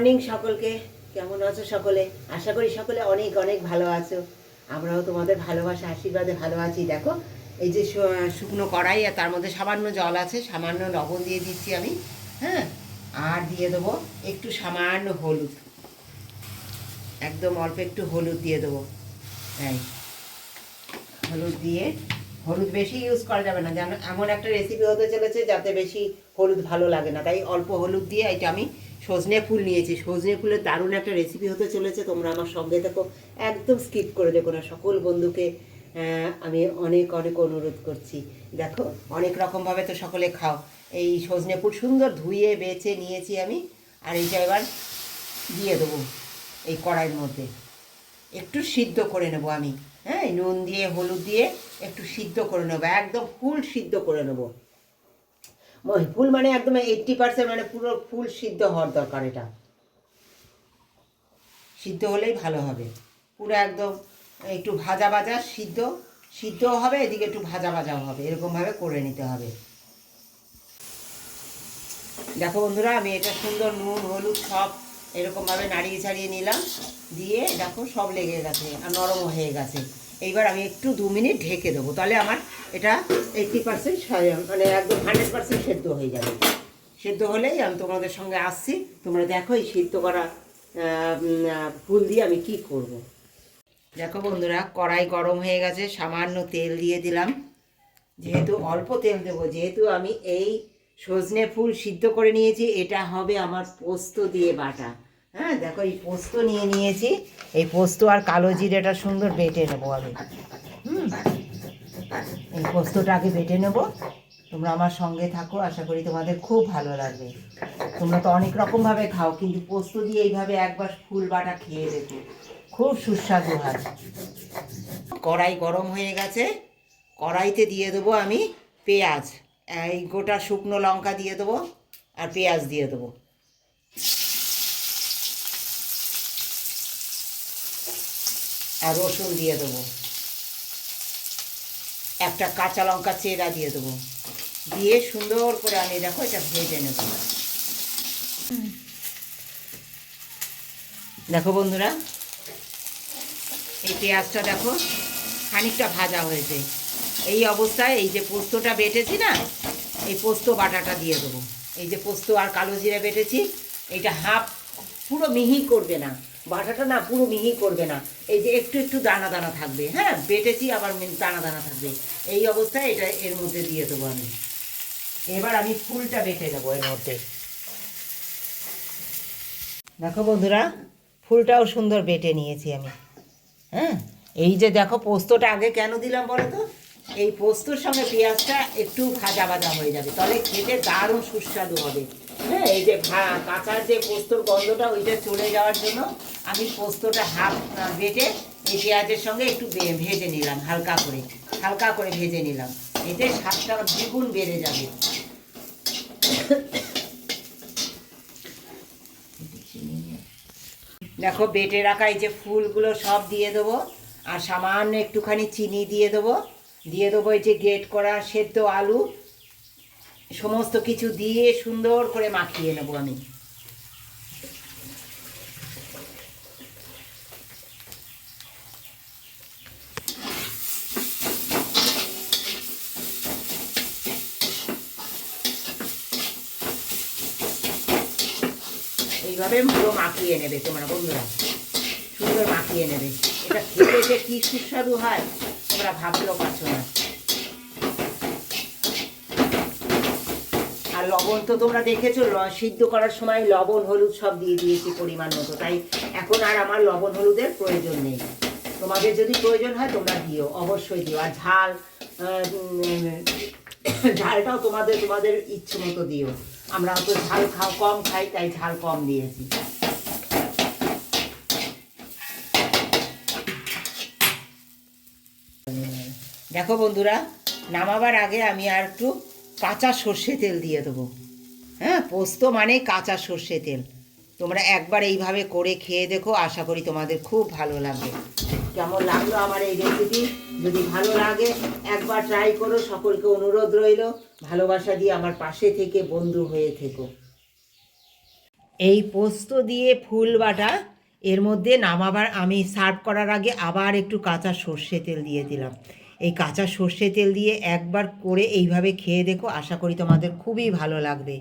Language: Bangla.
মর্নিং সকলকে, কেমন আছো সকলে? আশা করি সকলে অনেক অনেক ভালো আছো। আমরাও তোমাদের ভালোবাসা আশীর্বাদে ভালো আছি। দেখো এই যে শুকনো কড়াই, আর তার মধ্যে সামান্য জল আছে, সামান্য লবণ দিয়ে দিচ্ছি আমি। হ্যাঁ, আর দিয়ে দেবো একটু সামান্য হলুদ, একদম অল্প একটু হলুদ দিয়ে দেবো। এই হলুদ দিয়ে, হলুদ বেশি ইউজ করা যাবে না, যেন এমন একটা রেসিপি হতে চলেছে যাতে বেশি হলুদ ভালো লাগে না, তাই অল্প হলুদ দিয়ে। এটা আমি সজনে ফুল নিয়েছি, সজনে ফুলের দারুণ একটা রেসিপি হতে চলেছে। তোমরা আমার সঙ্গে থেকো, একদম স্কিপ করে দেখো না। সকল বন্ধুকে আমি অনেক অনেক অনুরোধ করছি। দেখো অনেক রকমভাবে তো সকলে খাও। এই সজনে ফুল সুন্দর ধুয়ে বেছে নিয়েছি আমি, আর এইটা এবার দিয়ে দেবো এই কড়াইয়ের মধ্যে। একটু সিদ্ধ করে নেবো আমি। হ্যাঁ, নুন দিয়ে হলুদ দিয়ে একটু সিদ্ধ করে নেবো, একদম ফুল সিদ্ধ করে নেবো। ফুল মানে একদম 80%, মানে পুরো ফুল সিদ্ধ হওয়ার দরকার। এটা সিদ্ধ হলেই ভালো হবে। পুরো একদম একটু ভাজা ভাজা সিদ্ধ সিদ্ধও হবে, এদিকে একটু ভাজা ভাজাও হবে, এরকমভাবে করে নিতে হবে। দেখো বন্ধুরা, আমি এটা সুন্দর নুন হলুদ সব এরকমভাবে নাড়িয়ে ছাড়িয়ে নিলাম, দিয়ে দেখো সব লেগে গেছে আর নরমও হয়ে গেছে। এইবার আমি একটু 2 মিনিট ঢেকে দেবো, তাহলে আমার এটা 80% মানে একদম 100% সেদ্ধ হয়ে যাবে। সেদ্ধ হলেই আমি তোমাদের সঙ্গে আসছি। তোমরা দেখো এই সিদ্ধ করা ফুল দিয়ে আমি কি করব। দেখো বন্ধুরা, কড়াই গরম হয়ে গেছে, সামান্য তেল দিয়ে দিলাম। যেহেতু অল্প তেল দেবো, যেহেতু আমি এই সজনে ফুল সিদ্ধ করে নিয়েছি, এটা হবে আমার পোস্ত দিয়ে বাটা। হ্যাঁ, দেখো এই পোস্ত নিয়ে নিয়েছি। এই পোস্ত আর কালো জিরেটা সুন্দর বেটে নেবো আমি। এই পোস্তটা আগে বেটে নেবো। তোমরা আমার সঙ্গে থাকো, আশা করি তোমাদের খুব ভালো লাগবে। তোমরা তো অনেক রকমভাবে খাও, কিন্তু পোস্ত দিয়ে এইভাবে একবার ফুল বাটা খেয়ে দেখো, খুব সুস্বাদু হয়। কড়াই গরম হয়ে গেছে, কড়াইতে দিয়ে দেবো আমি পেঁয়াজ। এই গোটা শুকনো লঙ্কা দিয়ে দেবো, আর পেঁয়াজ দিয়ে দেবো। আর রসুন দিয়ে দেবো, একটা কাঁচা লঙ্কা চেরা দিয়ে দেবো। দিয়ে সুন্দর করে আমি দেখো এটা ভেজে নেব। দেখো বন্ধুরা, এই পেঁয়াজটা দেখো খানিকটা ভাজা হয়েছে। এই অবস্থায় এই যে পোস্তটা বেটেছি না, এই পোস্ত বাটাটা দিয়ে দেবো। এই যে পোস্ত আর কালো জিরে বেটেছি, এইটা হাফ, পুরো মিহি করবে না বাটাটা, না পুরো মিহি করবে না, এই যে একটু একটু দানা দানা থাকবে। হ্যাঁ, বেটেছি আবার দানা দানা থাকবে, এই অবস্থায় এটা এর মধ্যে দিয়ে দেবো আমি। এবার আমি ফুলটা বেটে নেবো এর মধ্যে। দেখো বন্ধুরা, ফুলটাও সুন্দর বেটে নিয়েছি আমি। হ্যাঁ, এই যে দেখো পোস্তটা আগে কেন দিলাম বলো তো? এই পোস্তর সঙ্গে পেঁয়াজটা একটু ভাজা ভাজা হয়ে যাবে, তাহলে খেতে দারুণ সুস্বাদু হবে। হ্যাঁ, এই যে কাঁচার যে পোস্তর গন্ধটা, ওইটা চলে যাওয়ার জন্য আমি পোস্তটা হাফ বেটে এই পেঁয়াজের সঙ্গে একটু ভেজে নিলাম, হালকা করে ভেজে নিলাম। এতে স্বাদটা দ্বিগুণ বেড়ে যাবে। দেখো বেটে রাখা এই যে ফুলগুলো সব দিয়ে দেবো, আর সামান্য একটুখানি চিনি দিয়ে দেবো। এই যে গ্রেট করা সেদ্ধ আলু, সমস্ত কিছু দিয়ে সুন্দর করে মাখিয়ে নেবো আমি। এইভাবে পুরো মাখিয়ে নেবে তোমরা বন্ধুরা, সুন্দর মাখিয়ে নেবে। এটা খেতে যে কী সুস্বাদু হয় তোমরা ভাবলেও পারছো না। আর লবণ তো তোমরা দেখেছো, সিদ্ধ করার সময় লবণ হলুদ সব দিয়ে দিয়েছি পরিমাণ মতো, তাই এখন আর আমার লবণ হলুদের প্রয়োজন নেই। তোমাদের যদি প্রয়োজন হয় তোমরা দিও, অবশ্যই দিও। আর ঝালটাও তোমাদের ইচ্ছে মতো দিও। আমরা তো ঝাল কম খাই, তাই ঝাল কম দিয়েছি। দেখো বন্ধুরা, নামাবার আগে আমি আর একটু কাঁচা সর্ষে তেল দিয়ে দেবো। হ্যাঁ, পোস্ত মানে কাঁচা সর্ষে তেল। তোমরা একবার এইভাবে করে খেয়ে দেখো, আশা করি তোমাদের খুব ভালো লাগবে। কেমন লাগলো আমার এই রেসিপি? যদি ভালো লাগে একবার ট্রাই করো। সকলকে অনুরোধ রইল, ভালোবাসা দিয়ে আমার পাশে থেকে বন্ধু হয়ে থেকো। এই পোস্ত দিয়ে ফুল বাটা, এর মধ্যে নামাবার আমি সার্ভ করার আগে আবার একটু কাঁচা সর্ষে তেল দিয়ে দিলাম। এই কাঁচা সর্ষে তেল দিয়ে একবার করে এইভাবে খেয়ে দেখো, আশা করি তোমাদের খুবই ভালো লাগবে।